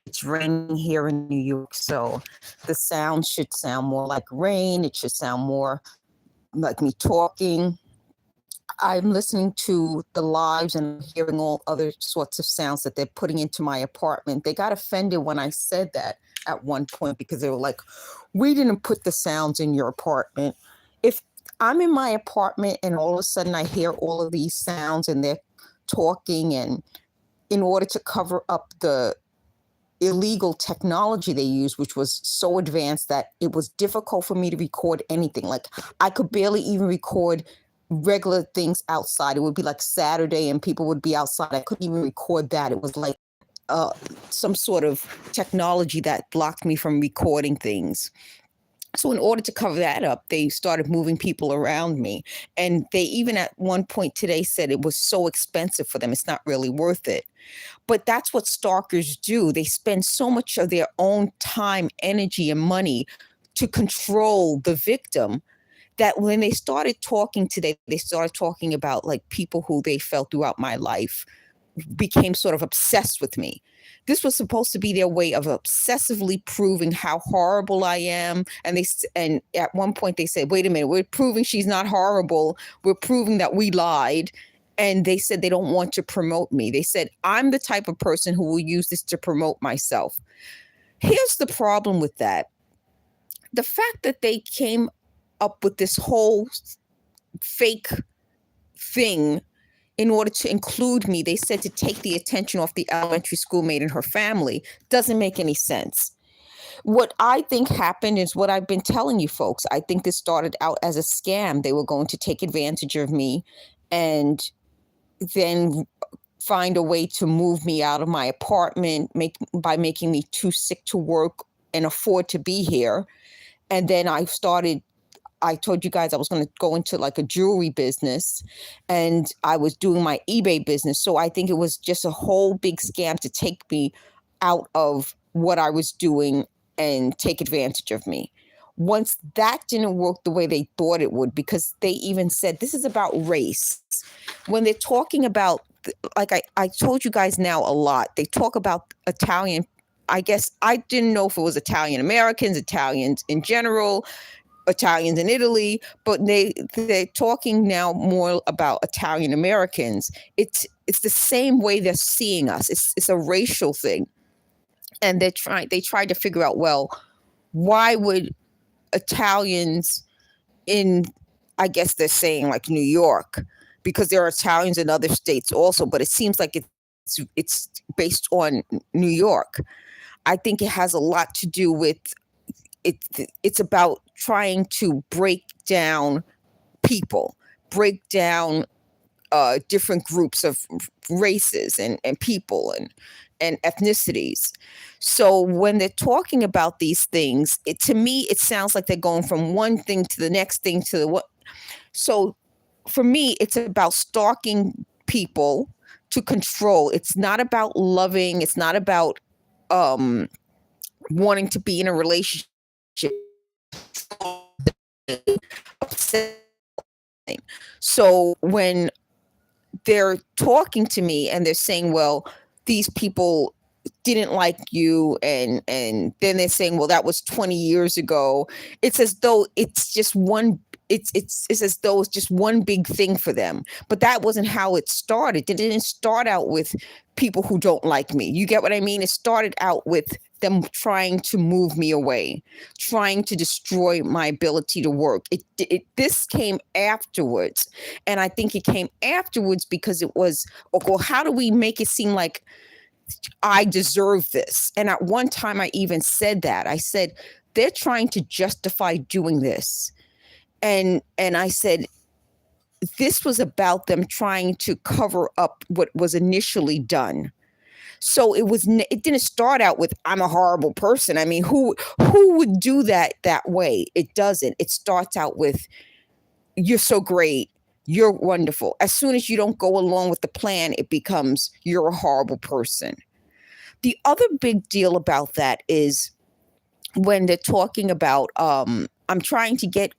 It's raining here in New York, so the sound should sound more like rain. It should sound more like me talking. I'm listening to the lives and hearing all other sorts of sounds that they're putting into my apartment. They got offended when I said that at one point because they were like, we didn't put the sounds in your apartment. If I'm in my apartment and all of a sudden I hear all of these sounds and they're talking, and in order to cover up the illegal technology they used, which was so advanced that it was difficult for me to record anything. Like I could barely even record regular things outside. It would be like Saturday and people would be outside. I couldn't even record that. It was like some sort of technology that blocked me from recording things. So in order to cover that up, they started moving people around me. And they even at one point today said it was so expensive for them. It's not really worth it. But that's what stalkers do. They spend so much of their own time, energy, and money to control the victim that when they started talking today, they started talking about like people who they felt throughout my life became sort of obsessed with me. This was supposed to be their way of obsessively proving how horrible I am. And at one point they said, wait a minute, we're proving she's not horrible. We're proving that we lied. And they said they don't want to promote me. They said, I'm the type of person who will use this to promote myself. Here's the problem with that. The fact that they came up with this whole fake thing in order to include me, they said to take the attention off the elementary schoolmate and her family, doesn't make any sense. What I think happened is what I've been telling you folks. I think this started out as a scam. They were going to take advantage of me and then find a way to move me out of my apartment by making me too sick to work and afford to be here. And then I told you guys I was going to go into like a jewelry business, and I was doing my eBay business. So I think it was just a whole big scam to take me out of what I was doing and take advantage of me. Once that didn't work the way they thought it would, because they even said this is about race. When they're talking about, like I told you guys now a lot, they talk about Italian. I guess I didn't know if it was Italian Americans, Italians in general, Italians in Italy, but they're talking now more about Italian Americans. It's the same way they're seeing us. It's a racial thing. And they tried to figure out, well, why would Italians in, I guess they're saying like New York, because there are Italians in other states also, but it seems like it's based on New York. I think it has a lot to do with it's about trying to break down people, break down different groups of races and people and ethnicities. So when they're talking about these things, to me, it sounds like they're going from one thing to the next thing to the what. So for me, it's about stalking people to control. It's not about loving. It's not about wanting to be in a relationship. So when they're talking to me and they're saying, well, these people didn't like you, and then they're saying, well, that was 20 years ago. It's as though it's just one it's as though it's just one big thing for them. But that wasn't how it started. It didn't start out with people who don't like me. You get what I mean? It started out with them trying to move me away, trying to destroy my ability to work. This came afterwards. And I think it came afterwards because it was, well, how do we make it seem like I deserve this? And at one time I even said that. I said, they're trying to justify doing this. And I said, this was about them trying to cover up what was initially done. So it didn't start out with, I'm a horrible person. I mean, who would do that way? It doesn't. It starts out with, you're so great. You're wonderful. As soon as you don't go along with the plan, it becomes, you're a horrible person. The other big deal about that is when they're talking about, I'm trying to get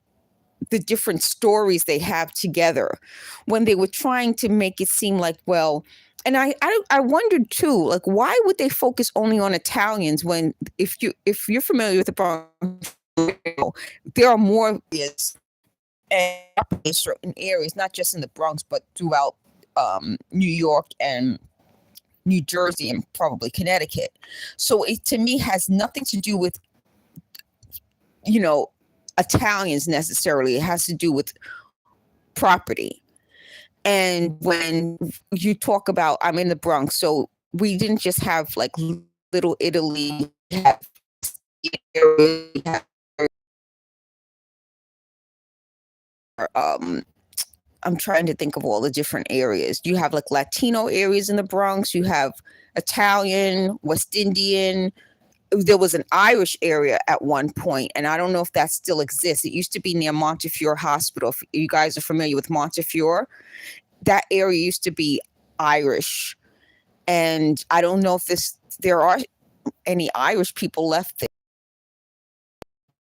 the different stories they have together. When they were trying to make it seem like, well, And I wondered too, like, why would they focus only on Italians when if you're familiar with the Bronx, there are more areas and in certain areas, not just in the Bronx, but throughout New York and New Jersey and probably Connecticut. So it to me has nothing to do with, you know, Italians necessarily. It has to do with property. And when you talk about, I'm in the Bronx, so we didn't just have like Little Italy, we have, um, I'm trying to think of all the different areas. You have like Latino areas in the Bronx, you have Italian, West Indian. There was an Irish area at one point, and I don't know if that still exists. It used to be near Montefiore Hospital. If you guys are familiar with Montefiore, that area used to be Irish. And I don't know if there are any Irish people left there.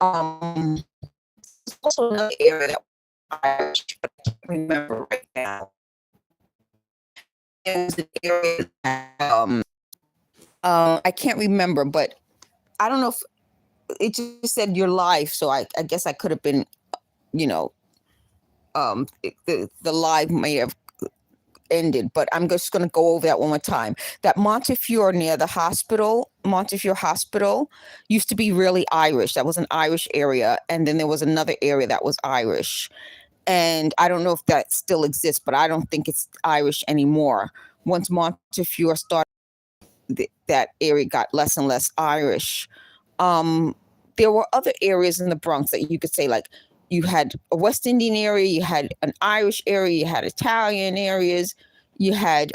There's also another area that was Irish, but I can't remember right now. It was an area that, I can't remember, but I don't know if it just said your life, so I guess I could have been, you know, the live may have ended, but I'm just going to go over that one more time. That Montefiore near the hospital, Montefiore Hospital, used to be really Irish. That was an Irish area, and then there was another area that was Irish. And I don't know if that still exists, but I don't think it's Irish anymore. Once Montefiore started, that area got less and less Irish. There were other areas in the Bronx that you could say, like, you had a West Indian area, you had an Irish area, you had Italian areas, you had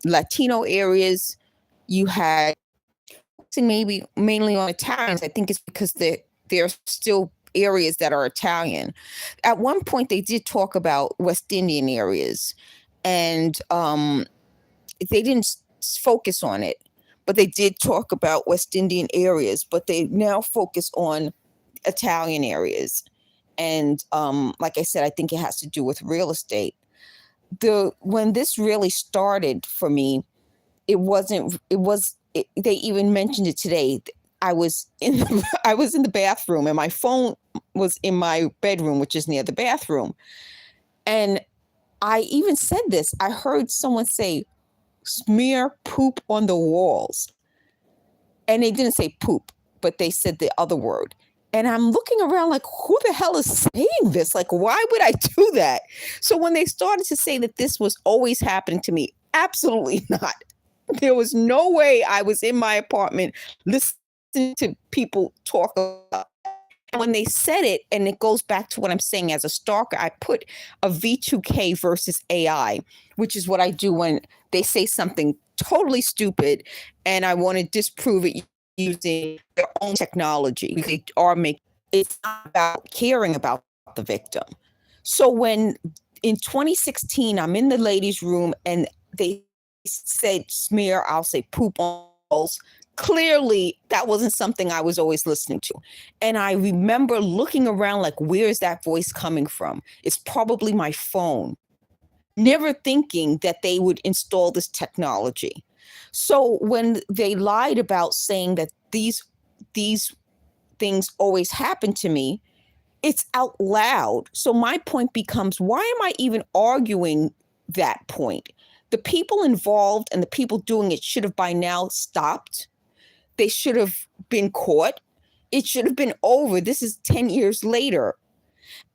Latino areas, you had maybe mainly on Italians. I think it's because there are still areas that are Italian. At one point, they did talk about West Indian areas, and they didn't focus on it, but they did talk about West Indian areas, but they now focus on Italian areas. And like I said, I think it has to do with real estate. When this really started for me, they even mentioned it today. I was in the bathroom, and my phone was in my bedroom, which is near the bathroom. And I even said this. I heard someone say, "Smear poop on the walls." And they didn't say poop, but they said the other word. And I'm looking around like, who the hell is saying this? Like, why would I do that? So when they started to say that this was always happening to me, absolutely not. There was no way I was in my apartment listening to people talk about. And when they said it, and it goes back to what I'm saying as a stalker, I put a V2K versus AI, which is what I do when they say something totally stupid and I want to disprove it using their own technology. They are making it's not about caring about the victim. So when in 2016, I'm in the ladies' room and they said smear, I'll say poop on walls. Clearly, that wasn't something I was always listening to. And I remember looking around like, where is that voice coming from? It's probably my phone. Never thinking that they would install this technology. So when they lied about saying that these things always happen to me, it's out loud. So my point becomes, why am I even arguing that point? The people involved and the people doing it should have by now stopped. They should have been caught. It should have been over. This is 10 years later.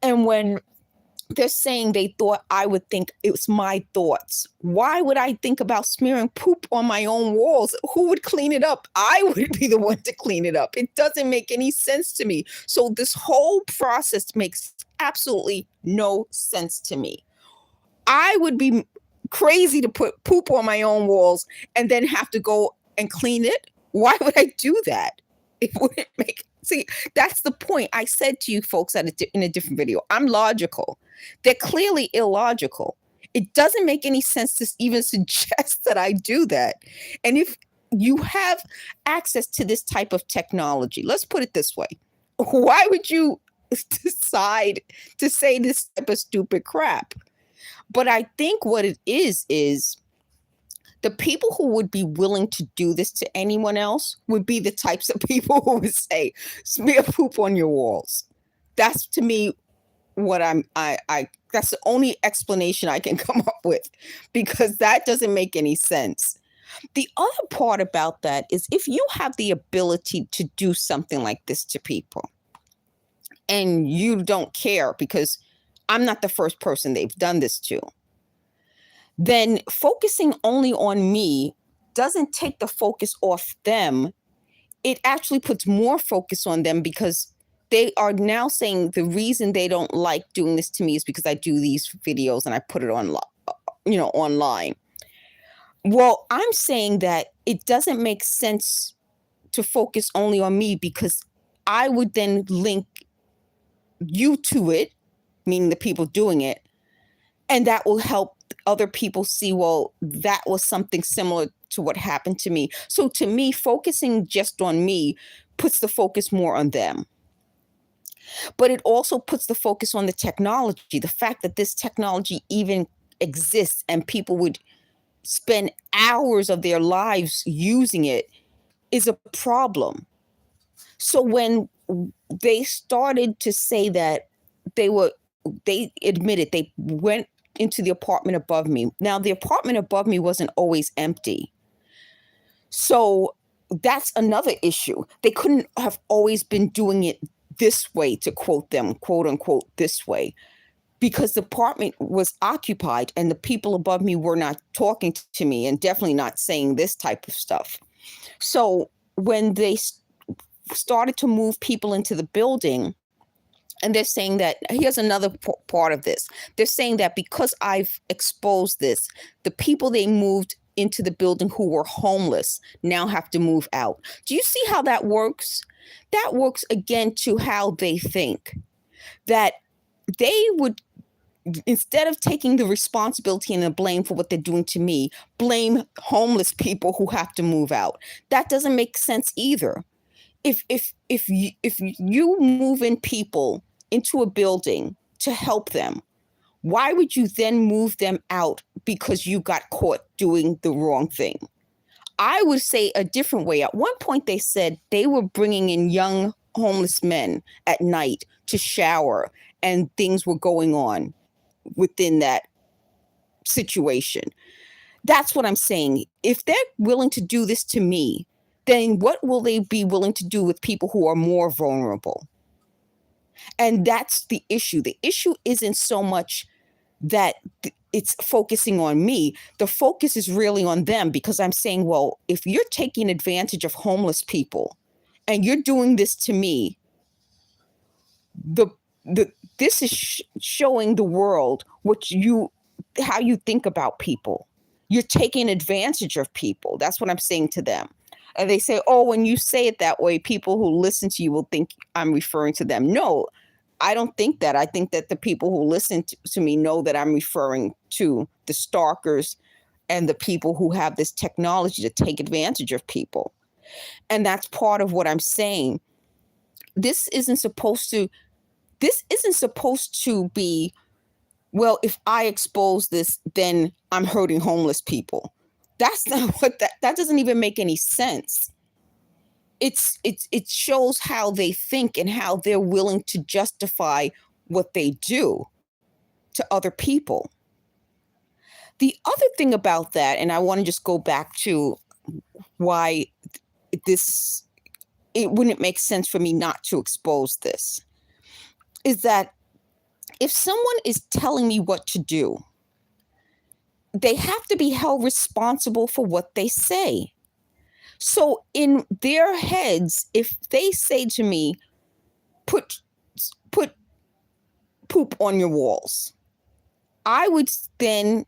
And when they're saying they thought I would think it was my thoughts, why would I think about smearing poop on my own walls? Who would clean it up? I would be the one to clean it up. It doesn't make any sense to me. So this whole process makes absolutely no sense to me. I would be crazy to put poop on my own walls and then have to go and clean it. Why would I do that? It wouldn't make see. That's the point. I said to you folks in a different video. I'm logical. They're clearly illogical. It doesn't make any sense to even suggest that I do that. And if you have access to this type of technology, let's put it this way: why would you decide to say this type of stupid crap? But I think what it is The people who would be willing to do this to anyone else would be the types of people who would say, smear poop on your walls. That's to me what I that's the only explanation I can come up with, because that doesn't make any sense. The other part about that is if you have the ability to do something like this to people and you don't care, because I'm not the first person they've done this to, then focusing only on me doesn't take the focus off them. It actually puts more focus on them, because they are now saying the reason they don't like doing this to me is because I do these videos and I put it on, online. Well, I'm saying that it doesn't make sense to focus only on me, because I would then link you to it, meaning the people doing it, and that will help other people see, well, that was something similar to what happened to me. So to me, focusing just on me puts the focus more on them. But it also puts the focus on the technology, the fact that this technology even exists and people would spend hours of their lives using it is a problem. So when they started to say that they admitted they went into the apartment above me. Now, the apartment above me wasn't always empty. So that's another issue. They couldn't have always been doing it this way, to quote them, quote unquote, this way, because the apartment was occupied and the people above me were not talking to me and definitely not saying this type of stuff. So when they started to move people into the building, and they're saying that, here's another part of this. They're saying that because I've exposed this, the people they moved into the building who were homeless now have to move out. Do you see how that works? That works again to how they think. That they would, instead of taking the responsibility and the blame for what they're doing to me, blame homeless people who have to move out. That doesn't make sense either. If you move in people into a building to help them, why would you then move them out because you got caught doing the wrong thing? I would say a different way. At one point, they said they were bringing in young homeless men at night to shower, and things were going on within that situation. That's what I'm saying. If they're willing to do this to me, then what will they be willing to do with people who are more vulnerable? And that's the issue. The issue isn't so much that it's focusing on me. The focus is really on them, because I'm saying, well, if you're taking advantage of homeless people and you're doing this to me, this is showing the world how you think about people. You're taking advantage of people. That's what I'm saying to them. And they say, oh, when you say it that way, people who listen to you will think I'm referring to them. No, I don't think that. I think that the people who listen to me know that I'm referring to the stalkers and the people who have this technology to take advantage of people. And that's part of what I'm saying. This isn't supposed to be, well, if I expose this, then I'm hurting homeless people. That's not what that doesn't even make any sense. It shows how they think and how they're willing to justify what they do to other people. The other thing about that, and I want to just go back to why it wouldn't make sense for me not to expose this, is that if someone is telling me what to do, they have to be held responsible for what they say. So in their heads, if they say to me, put poop on your walls, I would then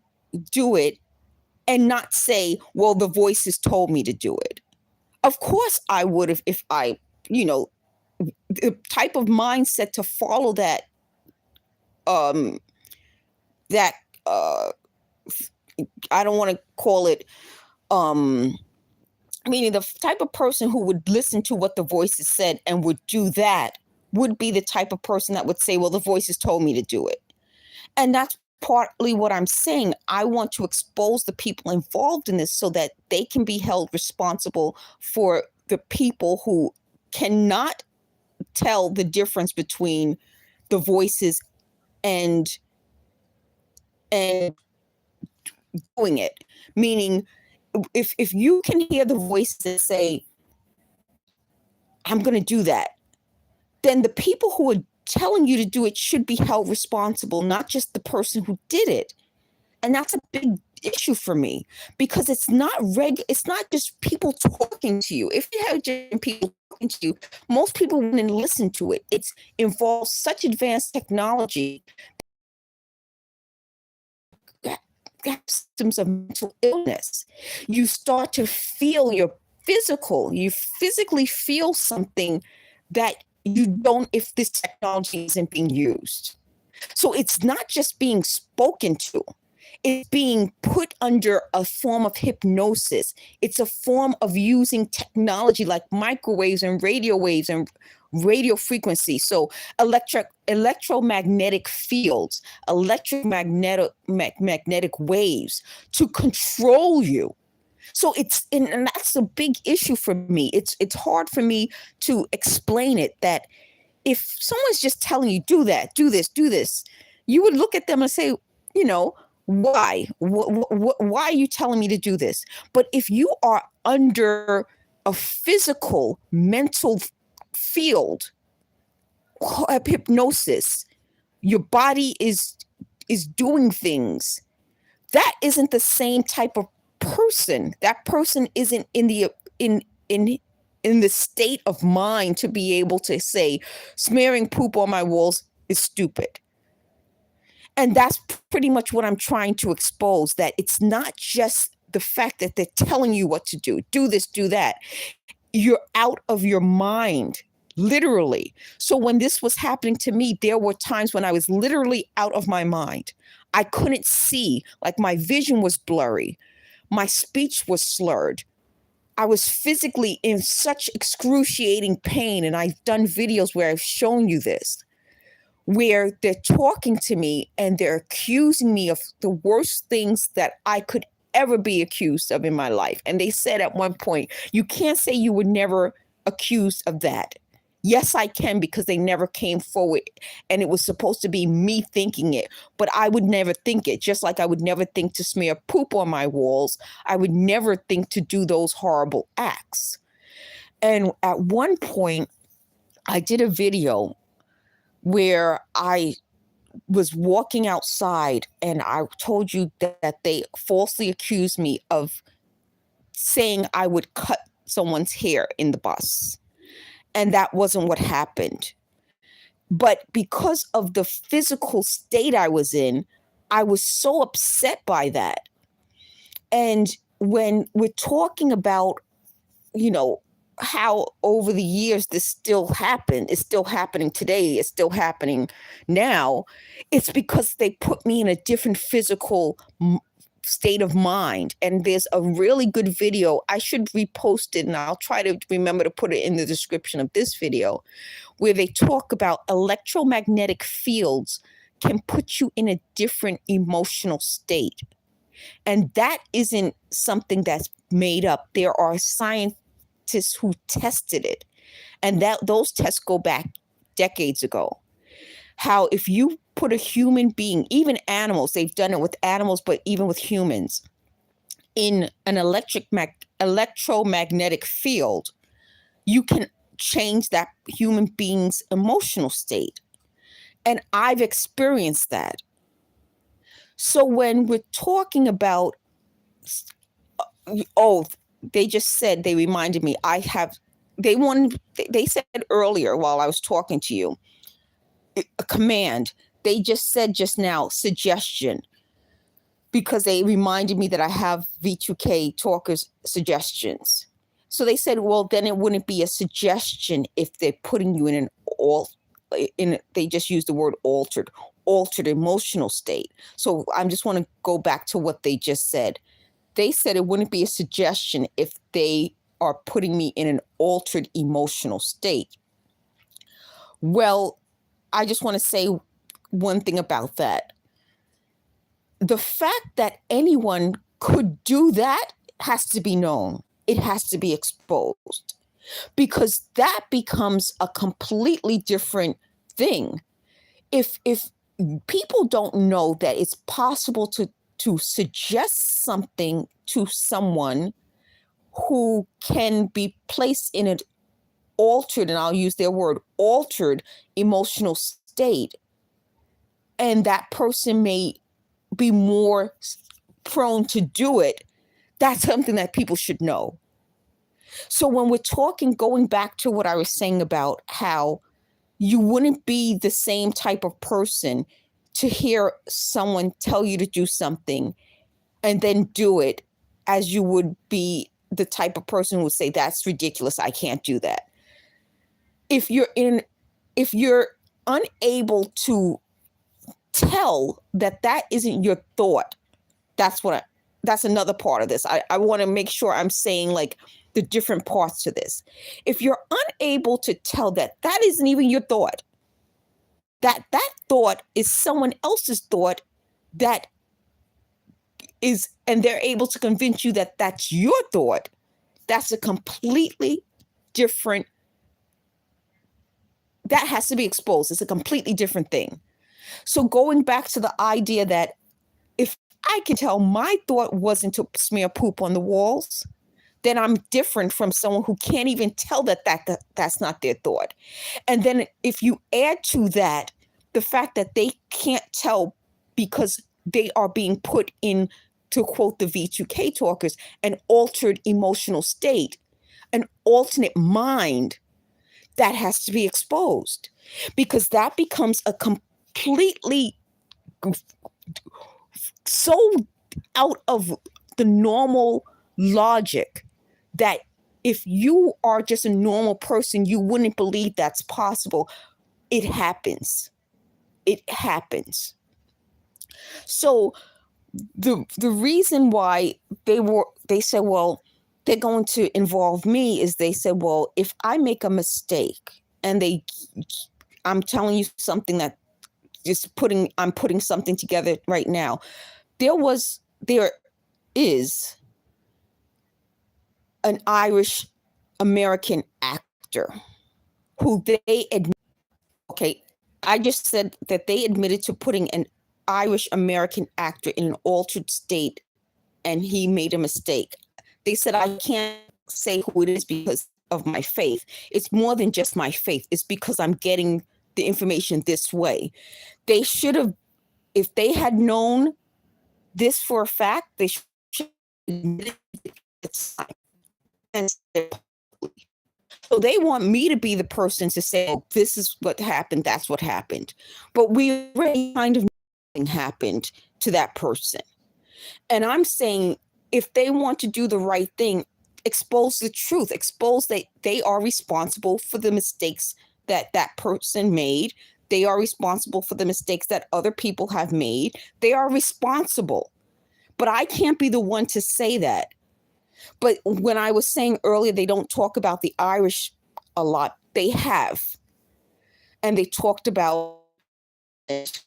do it and not say, well, the voices told me to do it. Of course I would have, if I, the type of mindset to follow that I don't want to call it, meaning the type of person who would listen to what the voices said and would do that would be the type of person that would say, well, the voices told me to do it. And that's partly what I'm saying. I want to expose the people involved in this so that they can be held responsible for the people who cannot tell the difference between the voices and doing it. Meaning, if you can hear the voices that say, I'm going to do that, then the people who are telling you to do it should be held responsible, not just the person who did it. And that's a big issue for me, because it's not just people talking to you. If you have just people talking to you, most people wouldn't listen to it. It involves such advanced technology, symptoms of mental illness. You start to feel you physically feel something that you don't if this technology isn't being used. So it's not just being spoken to. It's being put under a form of hypnosis. It's a form of using technology like microwaves and radio waves and radio frequency. So electromagnetic fields, magnetic waves to control you. So and that's a big issue for me. It's hard for me to explain it, that if someone's just telling you, do that, do this, you would look at them and say, why? Why are you telling me to do this? But if you are under a physical, mental field of hypnosis, your body is doing things, that isn't the same type of person. That person isn't in the state of mind to be able to say, smearing poop on my walls is stupid. And that's pretty much what I'm trying to expose, that it's not just the fact that they're telling you what to do this, do that. You're out of your mind, literally. So when this was happening to me, there were times when I was literally out of my mind. I couldn't see, like my vision was blurry. My speech was slurred. I was physically in such excruciating pain. And I've done videos where I've shown you this, where they're talking to me and they're accusing me of the worst things that I could ever be accused of in my life. And they said at one point, you can't say you were never accused of that. Yes, I can, because they never came forward and it was supposed to be me thinking it, but I would never think it. Just like I would never think to smear poop on my walls, I would never think to do those horrible acts. And at one point, I did a video where I was walking outside and I told you that they falsely accused me of saying I would cut someone's hair in the bus. And that wasn't what happened. But because of the physical state I was in, I was so upset by that. And when we're talking about, how over the years this still happened, it's still happening today, it's still happening now, it's because they put me in a different physical state of mind. And there's a really good video, I should repost it and I'll try to remember to put it in the description of this video, where they talk about electromagnetic fields can put you in a different emotional state. And that isn't something that's made up. There are scientists who tested it, and those tests go back decades ago. How if you put a human being, even animals, they've done it with animals, but even with humans, in an electromagnetic field, you can change that human being's emotional state. And I've experienced that. So when we're talking about, they just said, they reminded me, they said earlier while I was talking to you, a command. They just said just now, suggestion, because they reminded me that I have V2K Talkers suggestions. So they said, well, then it wouldn't be a suggestion if they're putting you in they just used the word altered emotional state. So I just want to go back to what they just said. They said it wouldn't be a suggestion if they are putting me in an altered emotional state. Well, I just want to say one thing about that. the fact that anyone could do that has to be known. It has to be exposed, because that becomes a completely different thing. If people don't know that it's possible to suggest something to someone who can be placed in an altered, and I'll use their word, altered emotional state, and that person may be more prone to do it, that's something that people should know. So when we're talking, going back to what I was saying about how you wouldn't be the same type of person to hear someone tell you to do something and then do it, as you would be the type of person who would say, that's ridiculous, I can't do that. If you're unable to tell that that isn't your thought, that's another part of this. I want to make sure I'm saying like the different parts to this. If you're unable to tell that that isn't even your thought, that thought is someone else's thought, that is, and they're able to convince you that that's your thought, that's a completely different, that has to be exposed. It's a completely different thing. So going back to the idea that if I can tell my thought wasn't to smear poop on the walls, then I'm different from someone who can't even tell that's not their thought. And then if you add to that the fact that they can't tell because they are being put in, to quote the V2K talkers, an altered emotional state, an alternate mind, that has to be exposed, because that becomes a completely so out of the normal logic that if you are just a normal person, you wouldn't believe that's possible. It happens. It happens. So the reason why they said, well, they're going to involve me, is they said, well, if I make a mistake and I'm telling you something that I'm putting something together right now. There is an Irish American actor who they admit, okay, I just said that they admitted to putting an Irish American actor in an altered state, and he made a mistake. They said, I can't say who it is because of my faith. It's more than just my faith. It's because I'm getting the information this way. They should have, if they had known this for a fact, they should have admitted it. So they want me to be the person to say, oh, this is what happened, that's what happened. But we already kind of nothing happened to that person. And I'm saying, if they want to do the right thing, expose the truth, expose that they are responsible for the mistakes that that person made. They are responsible for the mistakes that other people have made. They are responsible. But I can't be the one to say that. But when I was saying earlier, they don't talk about the Irish a lot. They have. And they talked about it.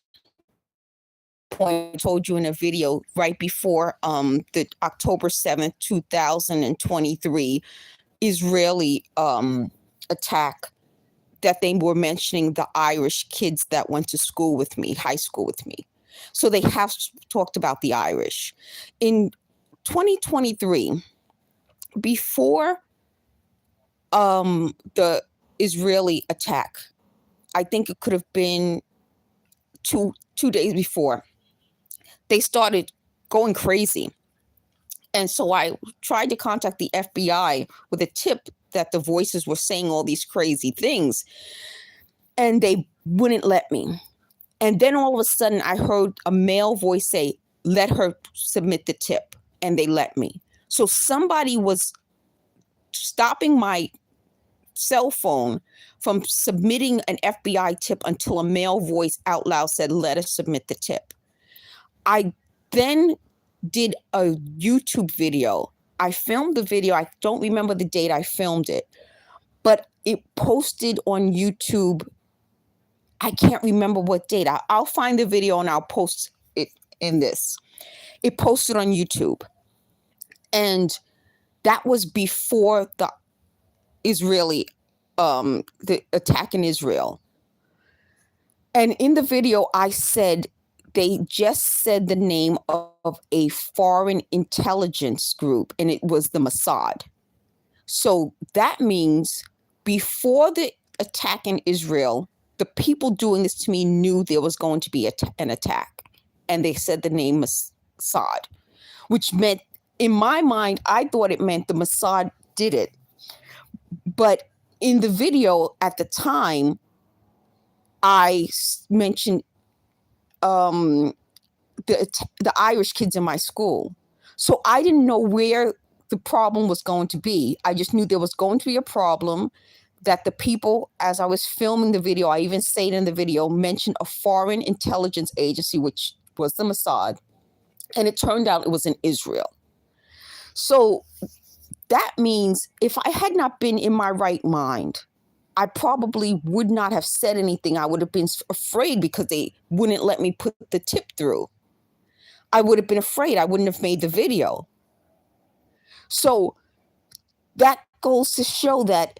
I told you in a video right before the October 7th, 2023 Israeli attack, that they were mentioning the Irish kids that went to school with me, high school with me. So they have talked about the Irish. In 2023, before the Israeli attack, I think it could have been two days before, they started going crazy. And so I tried to contact the FBI with a tip that the voices were saying all these crazy things, and they wouldn't let me. And then all of a sudden I heard a male voice say, let her submit the tip, and they let me. So somebody was stopping my cell phone from submitting an FBI tip until a male voice out loud said, let us submit the tip. I then did a YouTube video. I filmed the video. I don't remember the date I filmed it, but it posted on YouTube. I can't remember what date. I'll find the video and I'll post it in this. It posted on YouTube. And that was before the the attack in Israel. And in the video, I said, they just said the name of a foreign intelligence group, and it was the Mossad. So that means before the attack in Israel, the people doing this to me knew there was going to be an attack. And they said the name Mossad, which meant, in my mind, I thought it meant the Mossad did it. But in the video at the time, I mentioned the Irish kids in my school. So I didn't know where the problem was going to be. I just knew there was going to be a problem, that the people, as I was filming the video, I even say it in the video, mentioned a foreign intelligence agency, which was the Mossad. And it turned out it was in Israel. So that means if I had not been in my right mind, I probably would not have said anything. I would have been afraid because they wouldn't let me put the tip through. I would have been afraid. I wouldn't have made the video. So that goes to show that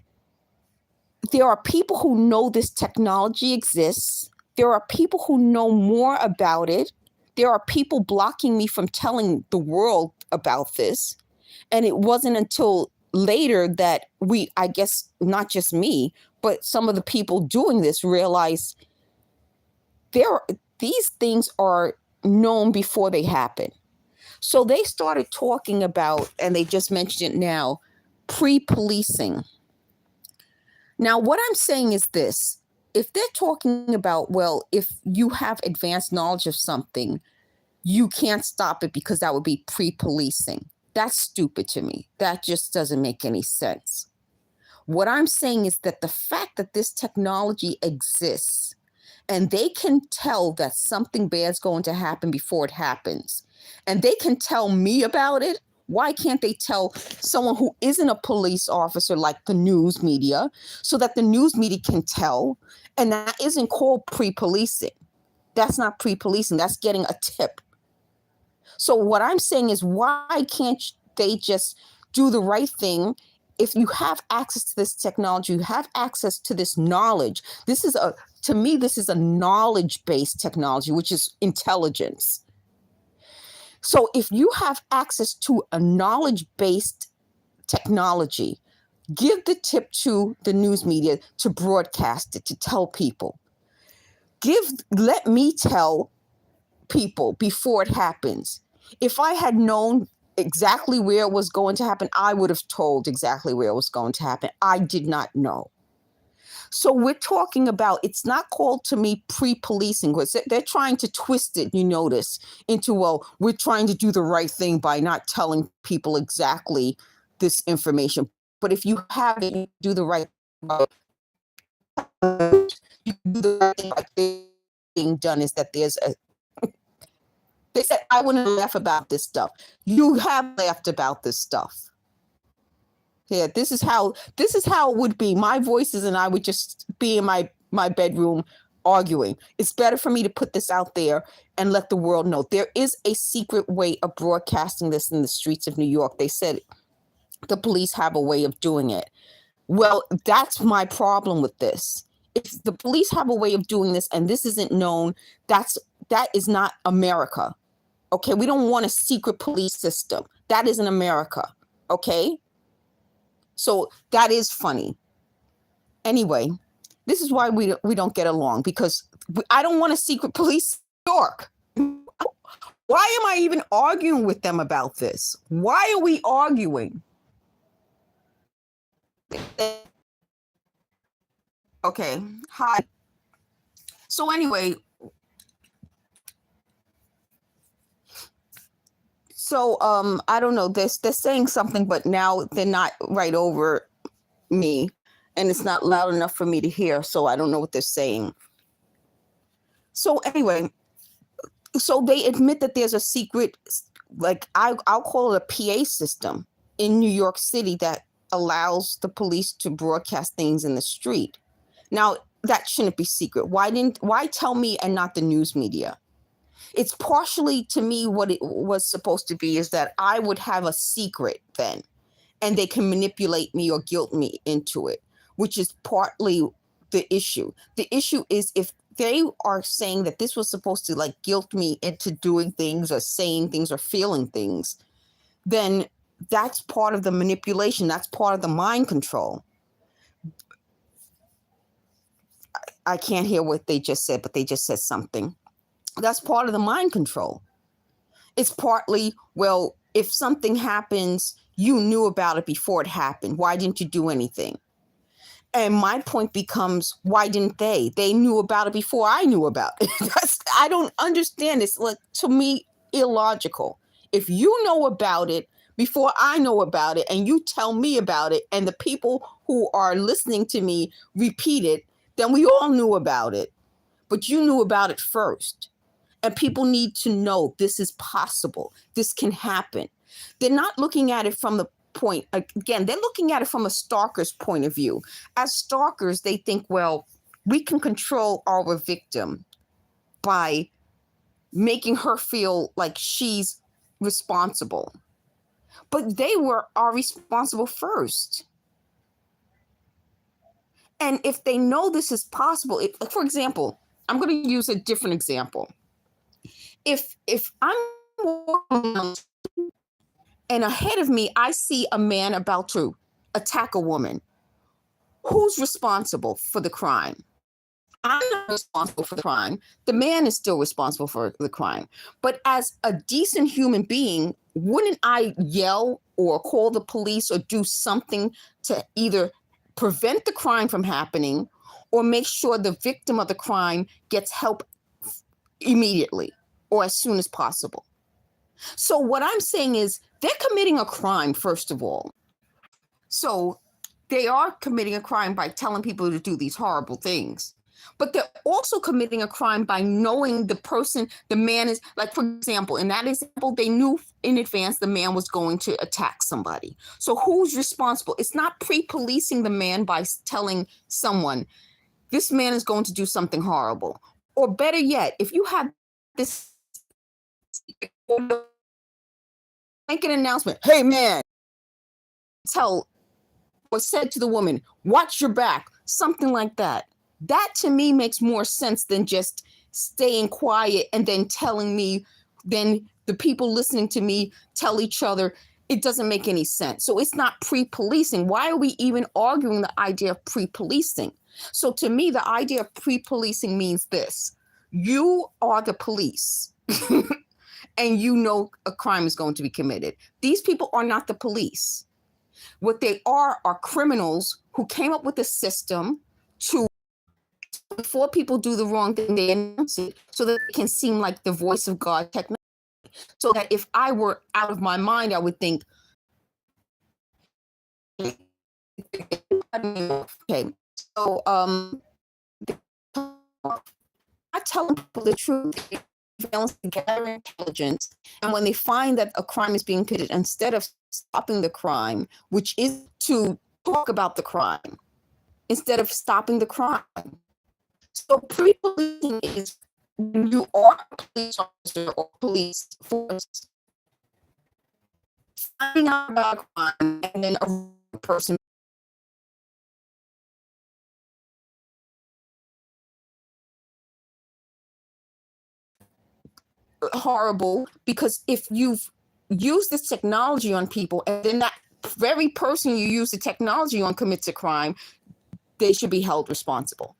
there are people who know this technology exists. There are people who know more about it. There are people blocking me from telling the world about this. And it wasn't until later that I guess not just me, but some of the people doing this realized these things are known before they happen. So they started talking about, and they just mentioned it now, pre-policing. Now, what I'm saying is this. If they're talking about, well, if you have advanced knowledge of something, you can't stop it because that would be pre-policing. That's stupid to me. That just doesn't make any sense. What I'm saying is that the fact that this technology exists and they can tell that something bad is going to happen before it happens, and they can tell me about it, why can't they tell someone who isn't a police officer like the news media, so that the news media can tell? And that isn't called pre-policing. That's not pre-policing. That's getting a tip. So what I'm saying is, why can't they just do the right thing? If you have access to this technology, you have access to this knowledge. To me, this is a knowledge-based technology, which is intelligence. So if you have access to a knowledge-based technology, give the tip to the news media to broadcast it, to tell people. Let me tell people before it happens. If I had known exactly where it was going to happen, I would have told exactly where it was going to happen. I did not know. So we're talking about, it's not called to me pre-policing, because they're trying to twist it, you notice, into, well, we're trying to do the right thing by not telling people exactly this information. But if you have it, you do the right thing. You do the right thing by being done is that there's a they said, I wouldn't laugh about this stuff. You have laughed about this stuff. Yeah, this is how it would be. My voices and I would just be in my bedroom arguing. It's better for me to put this out there and let the world know. There is a secret way of broadcasting this in the streets of New York. They said the police have a way of doing it. Well, that's my problem with this. If the police have a way of doing this and this isn't known, that is not America. Okay, we don't want a secret police system. That isn't America. Okay? So that is funny. Anyway, this is why we don't get along, because I don't want a secret police in New York. Why am I even arguing with them about this? Why are we arguing? Okay, hi. So anyway, I don't know, they're saying something, but now they're not right over me, and it's not loud enough for me to hear, so I don't know what they're saying. So anyway, so they admit that there's a secret, like I'll call it a PA system in New York City that allows the police to broadcast things in the street. Now, that shouldn't be secret. Why tell me and not the news media? It's partially, to me, what it was supposed to be is that I would have a secret then, and they can manipulate me or guilt me into it, which is partly the issue. The issue is if they are saying that this was supposed to like guilt me into doing things or saying things or feeling things, then that's part of the manipulation. That's part of the mind control. I can't hear what they just said, but they just said something. That's part of the mind control. It's partly, well, if something happens, you knew about it before it happened. Why didn't you do anything? And my point becomes, why didn't they? They knew about it before I knew about it. I don't understand. It's like, to me, illogical. If you know about it before I know about it, and you tell me about it, and the people who are listening to me repeat it, then we all knew about it. But you knew about it first. And people need to know this is possible. This can happen. They're not looking at it from the point, again, they're looking at it from a stalker's point of view. As stalkers, they think, well, we can control our victim by making her feel like she's responsible. But they are responsible first. And if they know this is possible, for example, I'm going to use a different example. If I'm walking and ahead of me, I see a man about to attack a woman, who's responsible for the crime? I'm not responsible for the crime. The man is still responsible for the crime. But as a decent human being, wouldn't I yell or call the police or do something to either prevent the crime from happening or make sure the victim of the crime gets help immediately or as soon as possible? So what I'm saying is they're committing a crime, first of all. So they are committing a crime by telling people to do these horrible things. But they're also committing a crime by knowing the person, the man is, like, for example, in that example, they knew in advance the man was going to attack somebody. So who's responsible? It's not pre-policing the man by telling someone, this man is going to do something horrible. Or better yet, if you have this, make an announcement, hey man, tell or said to the woman, watch your back, something like that. That to me makes more sense than just staying quiet and then telling me, then the people listening to me tell each other. It doesn't make any sense. So it's not pre-policing. Why are we even arguing the idea of pre-policing? So to me, the idea of pre-policing means this. You are the police and you know a crime is going to be committed. These people are not the police. What they are criminals who came up with a system to, before people do the wrong thing, they announce it so that it can seem like the voice of God technology. So that if I were out of my mind, I would think, okay, so I tell people the truth. They gather intelligence, and when they find that a crime is being committed, instead of stopping the crime, which is to talk about the crime, instead of stopping the crime. So pre-policing is when you are a police officer or police force finding out about a crime and then a person horrible, because if you've used this technology on people and then that very person you use the technology on commits a crime, they should be held responsible.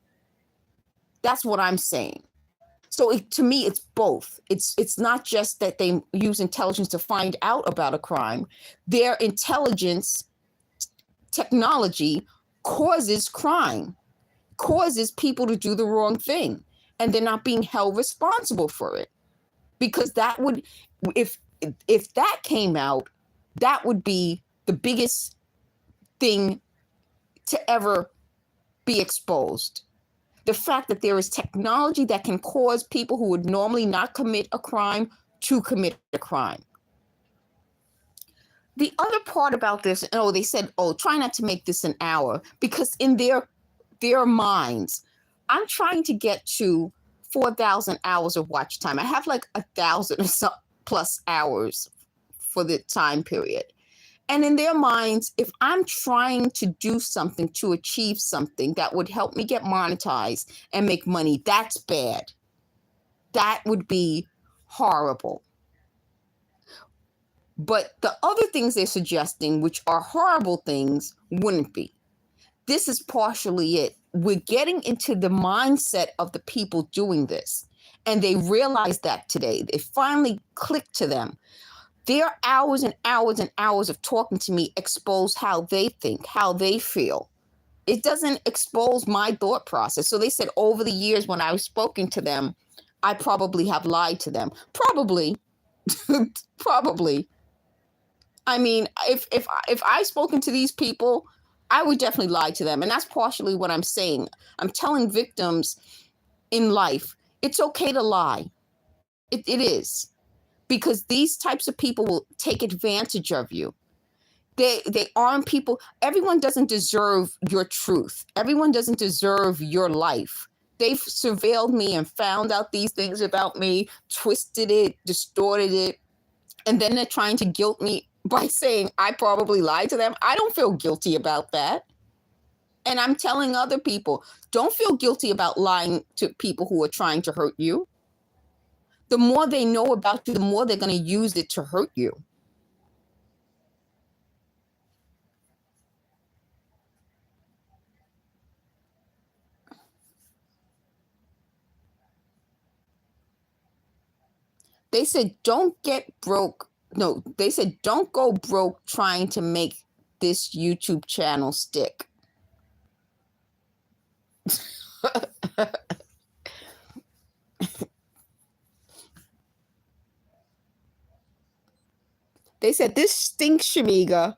That's what I'm saying. So to me, it's both. It's not just that they use intelligence to find out about a crime. Their intelligence technology causes crime, causes people to do the wrong thing, and they're not being held responsible for it. Because that would, if that came out, that would be the biggest thing to ever be exposed. The fact that there is technology that can cause people who would normally not commit a crime to commit a crime. The other part about this, they said, try not to make this an hour, because in their minds, I'm trying to get to 4,000 hours of watch time. I have like 1,000 or so plus hours for the time period. And in their minds, if I'm trying to do something to achieve something that would help me get monetized and make money, that's bad. That would be horrible. But the other things they're suggesting, which are horrible things, wouldn't be. This is partially it. We're getting into the mindset of the people doing this. And they realize that today. It finally clicked to them. Their hours and hours and hours of talking to me expose how they think, how they feel. It doesn't expose my thought process. So they said over the years when I was spoken to them, I probably have lied to them. Probably. Probably. I mean, if I've spoken to these people, I would definitely lie to them. And that's partially what I'm saying. I'm telling victims in life, it's okay to lie. It is. Because these types of people will take advantage of you. They arm people. Everyone doesn't deserve your truth. Everyone doesn't deserve your life. They've surveilled me and found out these things about me, twisted it, distorted it, and then they're trying to guilt me by saying I probably lied to them. I don't feel guilty about that. And I'm telling other people, don't feel guilty about lying to people who are trying to hurt you. The more they know about you, the more they're going to use it to hurt you. They said, don't get broke. No, they said, don't go broke trying to make this YouTube channel stick. They said, this stinks, Shamiga.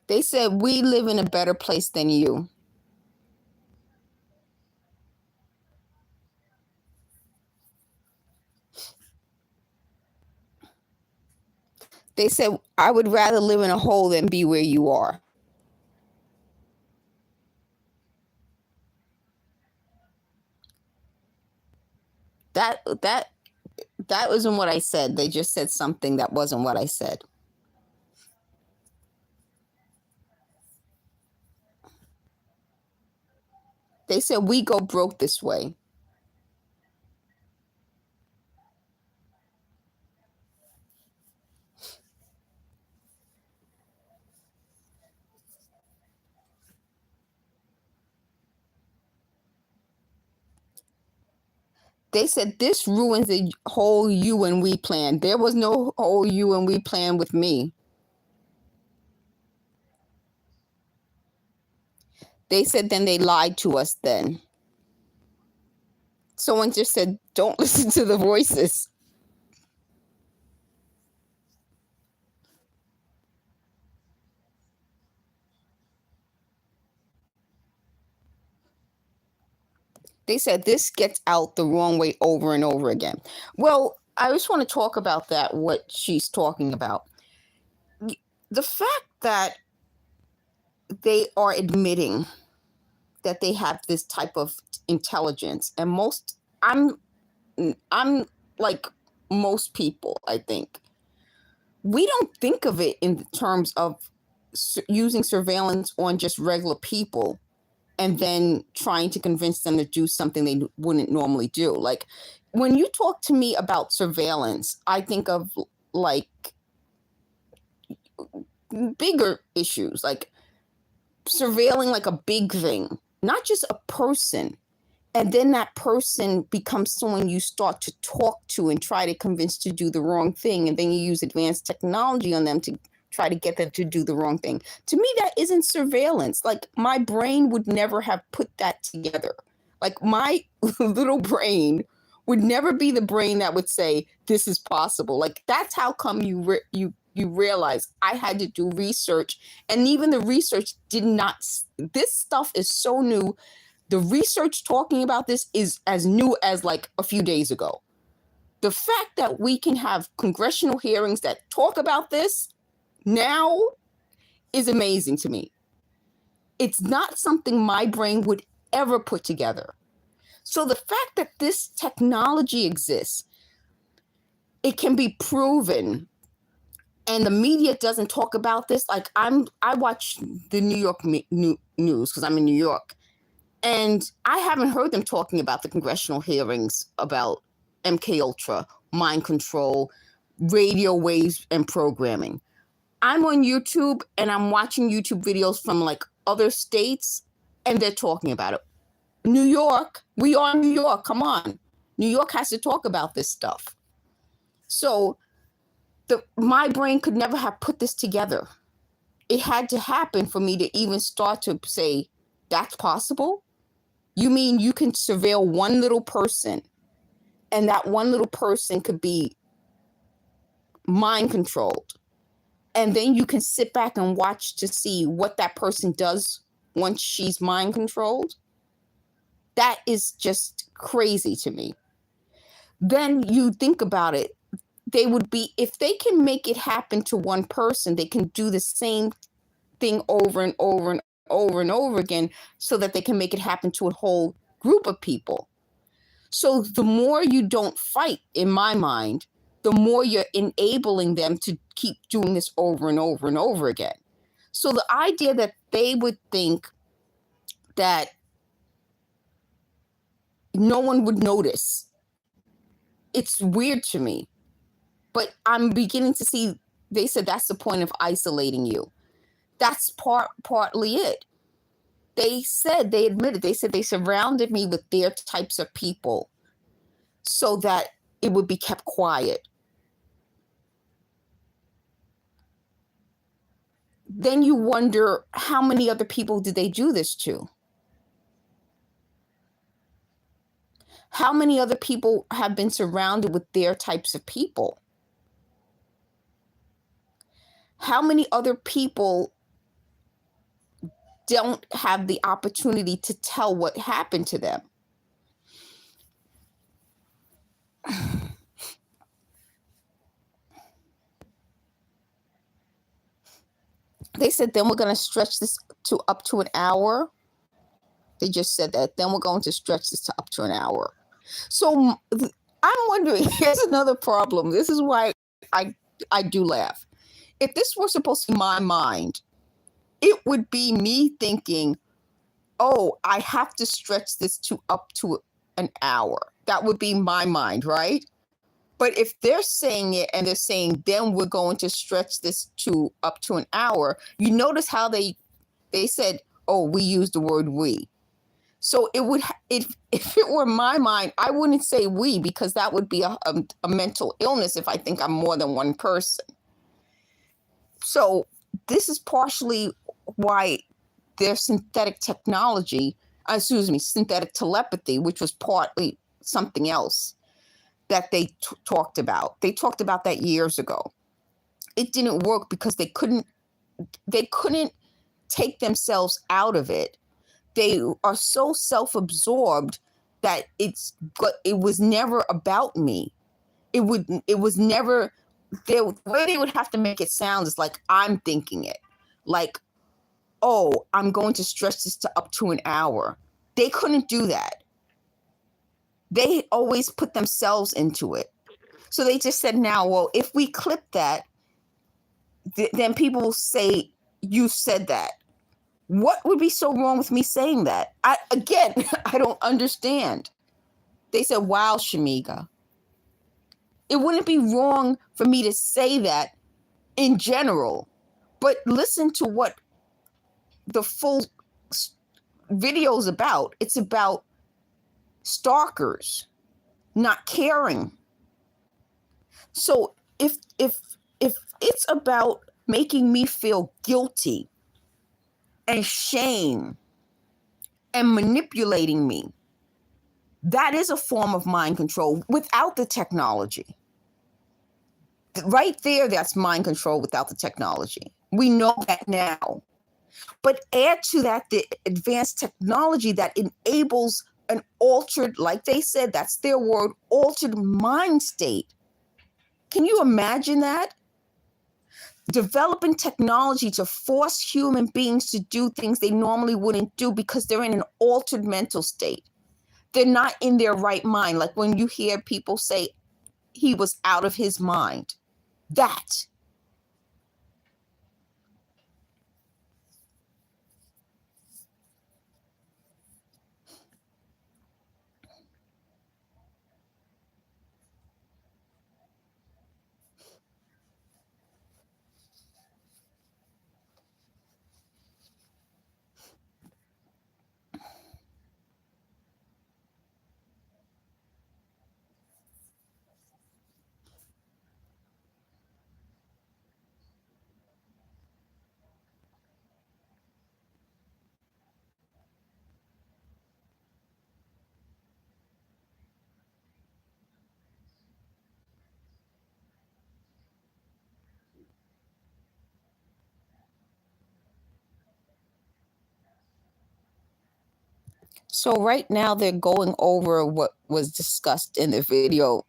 They said, we live in a better place than you. They said, I would rather live in a hole than be where you are. That wasn't what I said. They just said something that wasn't what I said. They said, we go broke this way. They said, this ruins the whole you and we plan. There was no whole you and we plan with me. They said, then they lied to us then. Someone just said, don't listen to the voices. They said this gets out the wrong way over and over again. Well, I just want to talk about that, what she's talking about. The fact that they are admitting that they have this type of intelligence, and I'm like most people, I think. We don't think of it in terms of using surveillance on just regular people and then trying to convince them to do something they wouldn't normally do. Like when you talk to me about surveillance, I think of like bigger issues, like surveilling like a big thing, not just a person. And then that person becomes someone you start to talk to and try to convince to do the wrong thing. And then you use advanced technology on them to try to get them to do the wrong thing. To me, that isn't surveillance. Like my brain would never have put that together. Like my little brain would never be the brain that would say, this is possible. Like that's how come you realize I had to do research. And even the research did not, this stuff is so new. The research talking about this is as new as like a few days ago. The fact that we can have congressional hearings that talk about this now is amazing to me. It's not something my brain would ever put together. So the fact that this technology exists, it can be proven, and the media doesn't talk about this. Like I watch the New York news because I'm in New York, and I haven't heard them talking about the congressional hearings about MKUltra, mind control, radio waves, and programming. I'm on YouTube and I'm watching YouTube videos from like other states, and they're talking about it. New York, we are New York. Come on. New York has to talk about this stuff. So my brain could never have put this together. It had to happen for me to even start to say, that's possible? You mean you can surveil one little person, and that one little person could be mind controlled? And then you can sit back and watch to see what that person does once she's mind controlled? That is just crazy to me. Then you think about it, they would be, if they can make it happen to one person, they can do the same thing over and over and over and over again so that they can make it happen to a whole group of people. So the more you don't fight, in my mind, the more you're enabling them to keep doing this over and over and over again. So the idea that they would think that no one would notice, it's weird to me. But I'm beginning to see, they said that's the point of isolating you. That's partly it. They said, they admitted, they said they surrounded me with their types of people so that it would be kept quiet. Then you wonder, how many other people did they do this to? How many other people have been surrounded with their types of people? How many other people don't have the opportunity to tell what happened to them? They said, then we're going to stretch this to up to an hour. They just said that. Then we're going to stretch this to up to an hour. So I'm wondering, here's another problem. This is why I do laugh. If this were supposed to be my mind, it would be me thinking, oh, I have to stretch this to up to an hour. That would be my mind, right? But if they're saying it and they're saying, then we're going to stretch this to up to an hour, you notice how they said, oh, we use the word we. So it would, if it were my mind, I wouldn't say we, because that would be a mental illness if I think I'm more than one person. So this is partially why their synthetic technology, synthetic telepathy, which was partly something else that they talked about. They talked about that years ago. It didn't work because they couldn't take themselves out of it. They are so self-absorbed that it was never about me. It was never, the way they would have to make it sound is like I'm thinking it. Like, oh, I'm going to stretch this to up to an hour. They couldn't do that. They always put themselves into it. So they just said, now, well, if we clip that, then people will say, you said that. What would be so wrong with me saying that? I don't understand. They said, wow, Shamiga. It wouldn't be wrong for me to say that in general, but listen to what the full video is about. It's about stalkers not caring. So if it's about making me feel guilty and shame and manipulating me, that is a form of mind control without the technology. Right there, that's mind control without the technology. We know that now. But add to that the advanced technology that enables an altered, like they said, that's their word, altered mind state. Can you imagine that? Developing technology to force human beings to do things they normally wouldn't do because they're in an altered mental state. They're not in their right mind. Like when you hear people say he was out of his mind. That. So right now they're going over what was discussed in the video,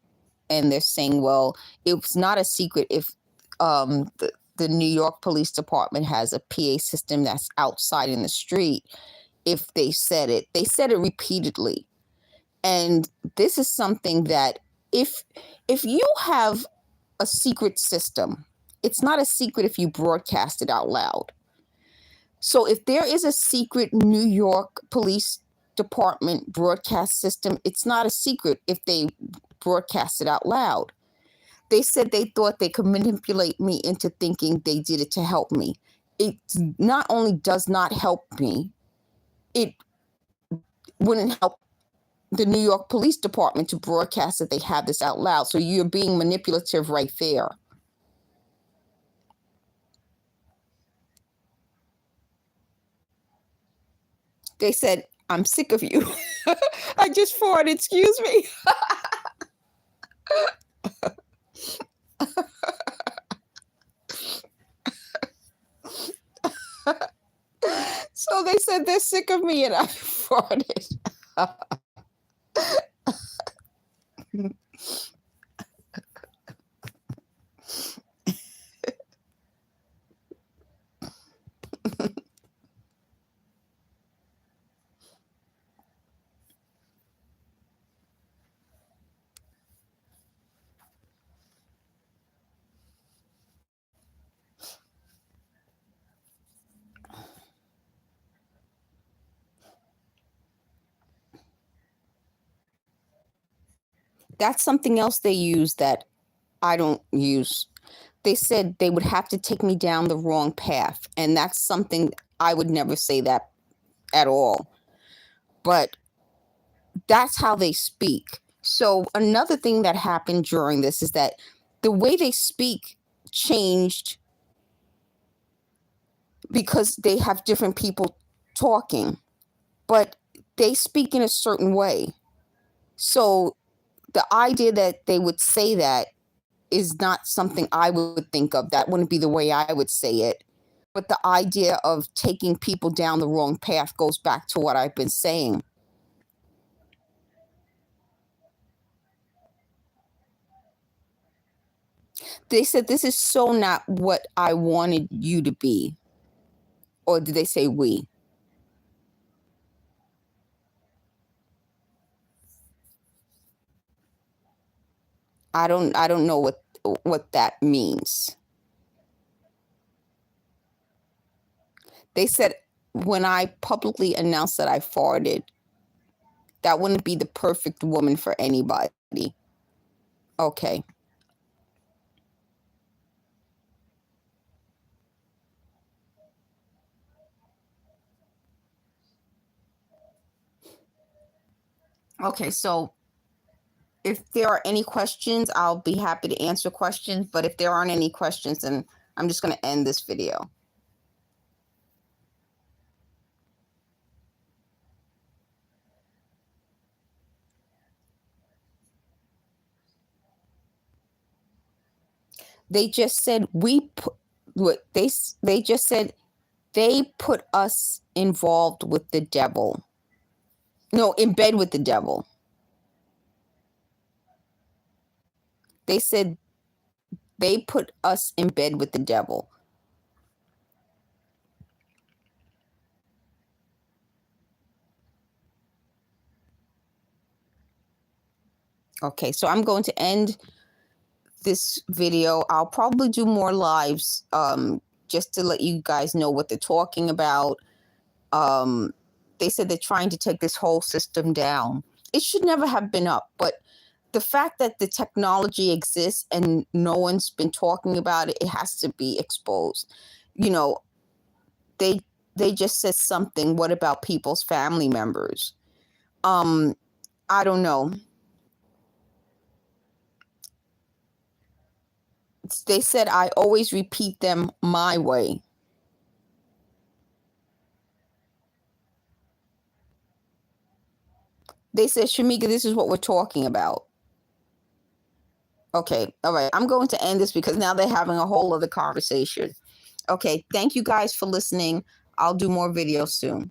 and they're saying, well, it's not a secret if the New York Police Department has a PA system that's outside in the street. If they said it repeatedly. And this is something that if you have a secret system, it's not a secret if you broadcast it out loud. So if there is a secret New York Police Department broadcast system, it's not a secret if they broadcast it out loud. They said they thought they could manipulate me into thinking they did it to help me. It not only does not help me, it wouldn't help the New York Police Department to broadcast that they have this out loud. So you're being manipulative right there. They said, I'm sick of you. I just farted, excuse me. So they said they're sick of me and I farted. That's something else they use that I don't use. They said they would have to take me down the wrong path. And that's something I would never say that at all. But that's how they speak. So another thing that happened during this is that the way they speak changed because they have different people talking, but they speak in a certain way. So the idea that they would say that is not something I would think of. That wouldn't be the way I would say it. But the idea of taking people down the wrong path goes back to what I've been saying. They said, this is so not what I wanted you to be. Or did they say we? I don't know what that means. They said when I publicly announced that I farted, that wouldn't be the perfect woman for anybody. Okay. Okay, so if there are any questions, I'll be happy to answer questions. But if there aren't any questions, then I'm just going to end this video. They just said they just said they put us involved with the devil. No, in bed with the devil. They said they put us in bed with the devil. Okay, so I'm going to end this video. I'll probably do more lives just to let you guys know what they're talking about. They said they're trying to take this whole system down. It should never have been up, but the fact that the technology exists and no one's been talking about it, it has to be exposed. You know, they just said something. What about people's family members? I don't know. They said I always repeat them my way. They said, Shamika, this is what we're talking about. Okay, all right. I'm going to end this because now they're having a whole other conversation. Okay, thank you guys for listening. I'll do more videos soon.